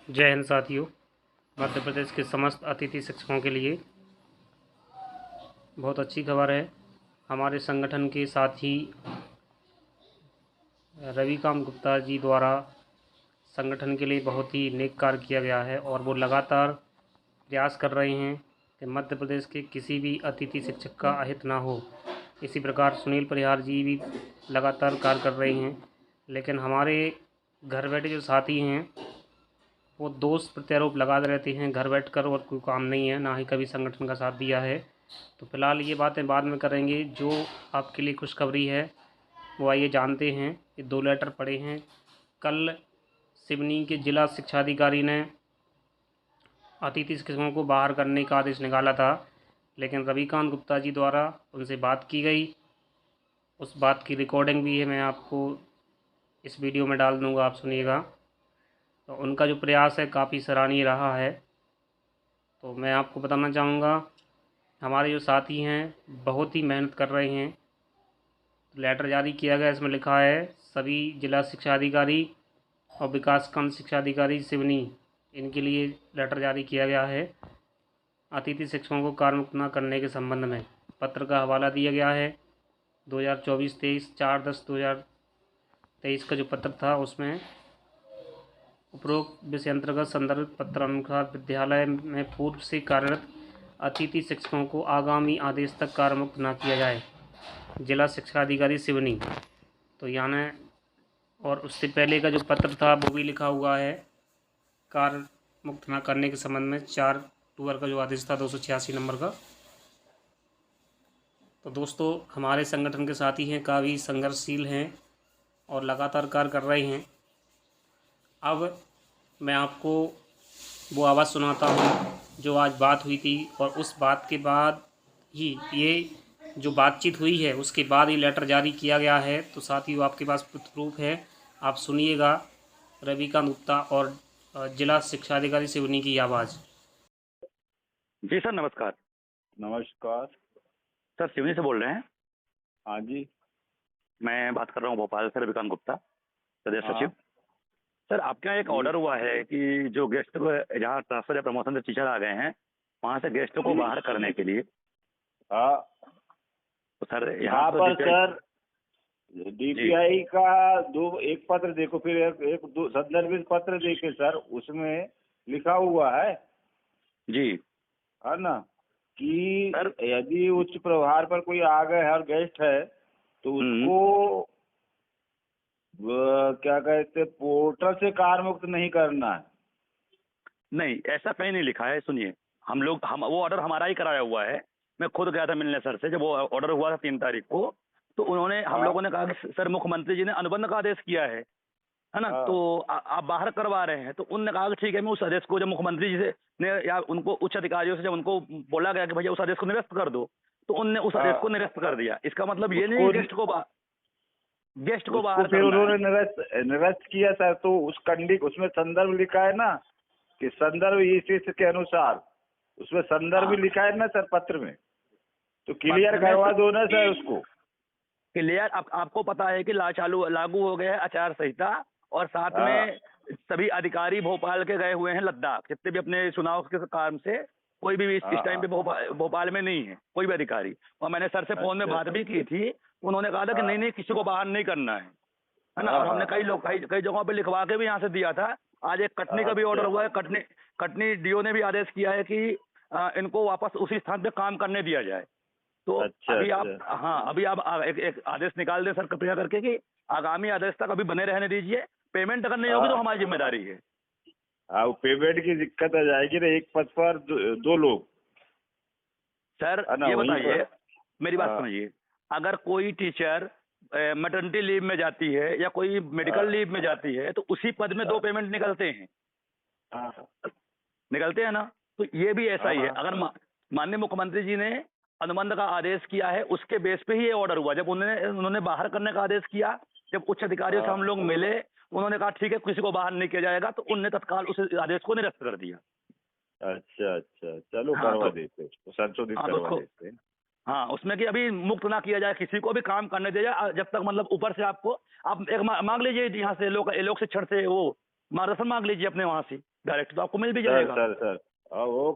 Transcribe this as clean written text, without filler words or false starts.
जय हिंद साथियों। मध्य प्रदेश के समस्त अतिथि शिक्षकों के लिए बहुत अच्छी खबर है। हमारे संगठन के साथी रविकांत गुप्ता जी द्वारा संगठन के लिए बहुत ही नेक कार्य किया गया है और वो लगातार प्रयास कर रहे हैं कि मध्य प्रदेश के किसी भी अतिथि शिक्षक का अहित ना हो। इसी प्रकार सुनील परिहार जी भी लगातार कार्य कर रहे हैं, लेकिन हमारे घर बैठे जो साथी हैं वो दोष प्रत्यारोप लगाते रहते हैं घर बैठकर, और कोई काम नहीं है, ना ही कभी संगठन का साथ दिया है। तो फिलहाल ये बातें बाद में करेंगे। जो आपके लिए खुशखबरी है वो आइए जानते हैं। ये 2 लेटर पड़े हैं। कल सिवनी के जिला शिक्षा अधिकारी ने अतिथि शिक्षकों को बाहर करने का आदेश निकाला था, लेकिन रविकांत गुप्ता जी द्वारा उनसे बात की गई। उस बात की रिकॉर्डिंग भी है, मैं आपको इस वीडियो में डाल दूंगा, आप सुनिएगा। तो उनका जो प्रयास है काफ़ी सराहनीय रहा है। तो मैं आपको बताना चाहूँगा, हमारे जो साथी हैं बहुत ही मेहनत कर रहे हैं। लेटर जारी किया गया, इसमें लिखा है सभी जिला शिक्षा अधिकारी और विकासखंड शिक्षा अधिकारी सिवनी, इनके लिए लेटर जारी किया गया है अतिथि शिक्षकों को कार्यमुक्त न करने के संबंध में। पत्र का हवाला दिया गया है 2024-23 4/10/2023 का जो पत्र था, उसमें उपरोक्त विषय अंतर्गत संदर्भित पत्रानुसार विद्यालय में पूर्व से कार्यरत अतिथि शिक्षकों को आगामी आदेश तक कार्यमुक्त न किया जाए। जिला शिक्षा अधिकारी सिवनी। तो यानी, और उससे पहले का जो पत्र था वो भी लिखा हुआ है कार्य मुक्त न करने के संबंध में 4 अक्टूबर का जो आदेश था 286 नंबर का। तो दोस्तों, हमारे संगठन के साथी हैं, काफ़ी संघर्षशील हैं और लगातार कार्य कर रहे हैं। अब मैं आपको वो आवाज़ सुनाता हूँ जो आज बात हुई थी, और उस बात के बाद ही ये जो बातचीत हुई है उसके बाद ही लेटर जारी किया गया है। तो साथियों, आपके पास प्रूफ है, आप सुनिएगा रविकांत गुप्ता और जिला शिक्षा अधिकारी सिवनी की आवाज़। जी सर, नमस्कार। नमस्कार। सर सिवनी से बोल रहे हैं। हाँ जी। मैं बात कर रहा हूँ भोपाल से, रविकांत गुप्ता, प्रदेश हाँ सचिव। सर, आपके यहाँ एक जी ऑर्डर हुआ है कि जो गेस्ट को जहाँ ट्रांसफर या प्रमोशन से टीचर आ गए हैं वहाँ से गेस्टों को बाहर करने के लिए। हाँ। तो सर यहाँ यहाँ तो पर DPI सर डीपीआई का एक पत्र देखो, फिर एक दो संदर्भित पत्र देखे सर, उसमें लिखा हुआ है जी है ना, कि सर। यदि उच्च प्रभार पर कोई आ गए हर गेस्ट है तो उसको क्या कहते, पोर्टल से कार्य मुक्त नहीं करना है। नहीं, ऐसा कहीं नहीं लिखा है। सुनिए, हम वो ऑर्डर हमारा ही कराया हुआ है। मैं खुद गया था मिलने सर से जब वो ऑर्डर हुआ था 3 तारीख को। तो उन्होंने हम हाँ लोगों ने कहा कि सर मुख्यमंत्री जी ने अनुबंध का आदेश किया है ना, हाँ तो आप बाहर करवा रहे हैं। तो उनने कहा कि ठीक है, मैं उस आदेश को, जब मुख्यमंत्री जी से ने या उनको उच्च अधिकारियों से जब उनको बोला गया कि भैया उस आदेश को निरस्त कर दो, तो उनने उस आदेश को हाँ, निरस्त कर दिया। इसका मतलब ये नहीं उसको कि गेस्ट को उसको बाहर फिर करना है। उन्होंने निरस्त किया सर। तो उसमें संदर्भ लिखा है ना, कि संदर्भ इस के अनुसार, उसमें संदर्भ हाँ, लिखा है ना सर पत्र में, तो क्लियर पत्र में करवा दो ना सर उसको। क्लियर। आपको पता है कि लागू हो गया है आचार संहिता, और साथ हाँ में सभी अधिकारी भोपाल के गए हुए हैं लद्दाख, जितने भी अपने चुनाव के काम से। कोई भी इस हाँ टाइम पे हाँ। भोपाल में नहीं है कोई भी अधिकारी। और मैंने सर से फोन में अच्छा बात भी अच्छा। की थी, उन्होंने कहा था कि हाँ नहीं नहीं, किसी को बाहर नहीं करना है ना। हाँ और हमने हाँ हाँ कई जगहों पे लिखवा के भी यहाँ से दिया था। आज एक कटनी का भी ऑर्डर अच्छा हुआ है। कटनी डीओ ने भी आदेश किया है कि इनको वापस उसी स्थान पे काम करने दिया जाए। तो अच्छा अभी आप, अच्छा। हाँ, अभी आप एक आदेश निकाल दें सर, कृपया करके, कि आगामी आदेश तक अभी बने रहने दीजिए। पेमेंट अगर नहीं होगी तो हाँ हमारी जिम्मेदारी है। हाँ, वो पेमेंट की दिक्कत आ जाएगी ना, एक पद पर दो लोग, सर है ना, ये वहीं पर। बताइए, मेरी बात हाँ सुनिए। अगर कोई टीचर मैटरनिटी लीव में जाती है या कोई मेडिकल हाँ लीव में जाती है, तो उसी पद में 2 पेमेंट निकलते हैं। हाँ निकलते हैं ना। तो ये भी ऐसा हाँ ही है। हाँ। अगर माननीय मुख्यमंत्री जी ने अनुबंध का आदेश किया है, उसके बेस पे ही ये ऑर्डर हुआ। जब उन्होंने बाहर करने का आदेश किया, जब उच्च अधिकारियों से हाँ, हम लोग मिले, उन्होंने कहा ठीक है, किसी को बाहर नहीं किया जाएगा, तो उनने तत्काल उस आदेश को निरस्त कर दिया। अच्छा अच्छा, चलो हाँ करवा तो देते, उसको संशोधित हाँ तो करवा उसको, देते हैं। हाँ, उसमें कि अभी मुक्त ना किया जाए, किसी को भी काम करने दिया जाए, जब तक मतलब ऊपर से आपको, आप एक मांग लीजिए यहाँ से लोक शिक्षण से वो मार्गदर्शन मांग लीजिए अपने वहाँ से डायरेक्ट, तो आपको मिल भी सर जाएगा। सर सर वो